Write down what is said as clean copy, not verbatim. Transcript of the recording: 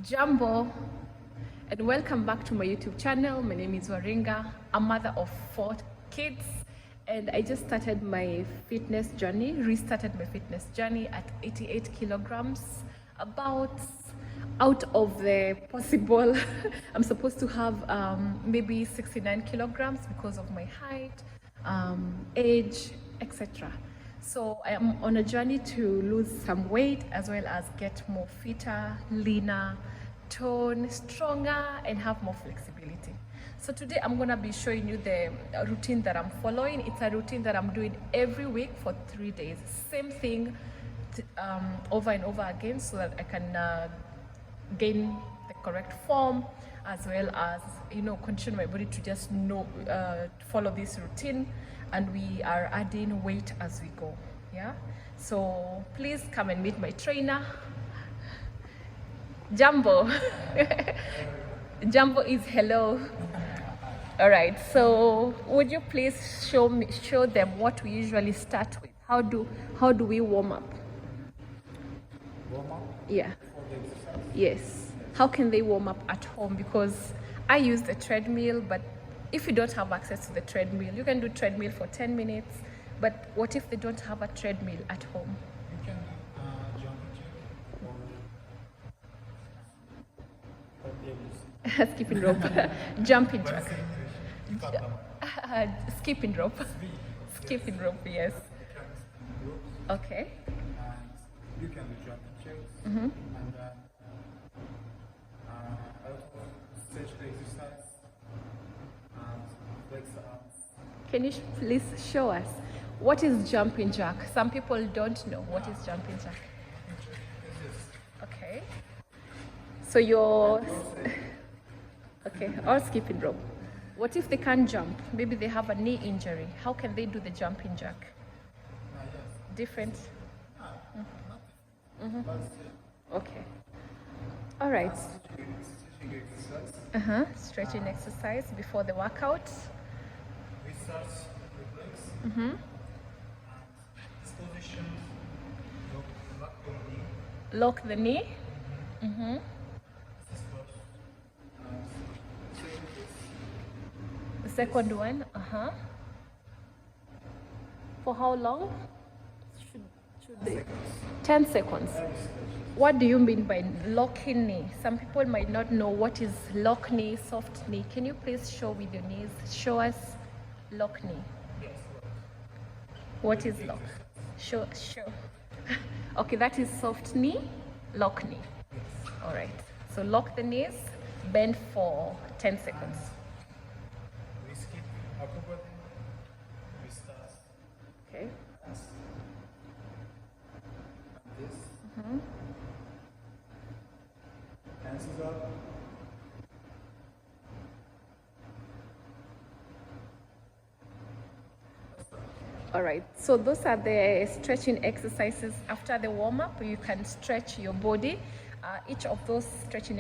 Jambo and welcome back to my YouTube channel. My name is Waringa. I'm mother of 4 kids and I just started my fitness journey, restarted my fitness journey at 88 kilograms, about out of the possible. I'm supposed to have maybe 69 kilograms because of my height, age, etc. So I am on a journey to lose some weight as well as get more fitter, leaner, tone, stronger, and have more flexibility. So today I'm gonna be showing you the routine that I'm following. It's a routine that I'm doing every week for 3 days. Same thing over and over again so that I can gain the correct form as well as, you know, condition my body to just follow this routine, and we are adding weight as we go. Yeah, so please come and meet my trainer. Jambo. Jambo is hello. All right, so would you please show them what we usually start with? How do we warm up? Warm up? Yeah. For the exercise? Yes. How can they warm up at home? Because I use the treadmill, but if you don't have access to the treadmill, you can do treadmill for 10 minutes. But what if they don't have a treadmill at home? You can jump jack or Skipping rope. Jumping jack. Skipping rope. Skipping rope, yes. Okay. And you can do jumping jacks. Mm-hmm. And also stretch exercise and flex the arms. Can you please show us what is jumping jack? Some people don't know what is jumping jack. Okay. So you're okay, or skipping rope. What if they can't jump? Maybe they have a knee injury. How can they do the jumping jack? Yes. Different? Mm-hmm. Okay. All right. Stretching exercise. Stretching exercise before the workout. We start with legs. Mm-hmm. This position, lock your knee. Lock the knee. Mm-hmm. This is what. Same The second one. For how long? Should they? 10 seconds. What do you mean by locking knee? Some people might not know what is lock knee, soft knee. Can you please show with your knees? Show us lock knee. What is lock? Show. Okay, that is soft knee, lock knee. All right. So lock the knees, bend for 10 seconds. We skip upper body. We start Okay. as this. Hands is up. All right, so those are the stretching exercises. After the warm-up, you can stretch your body. Each of those stretching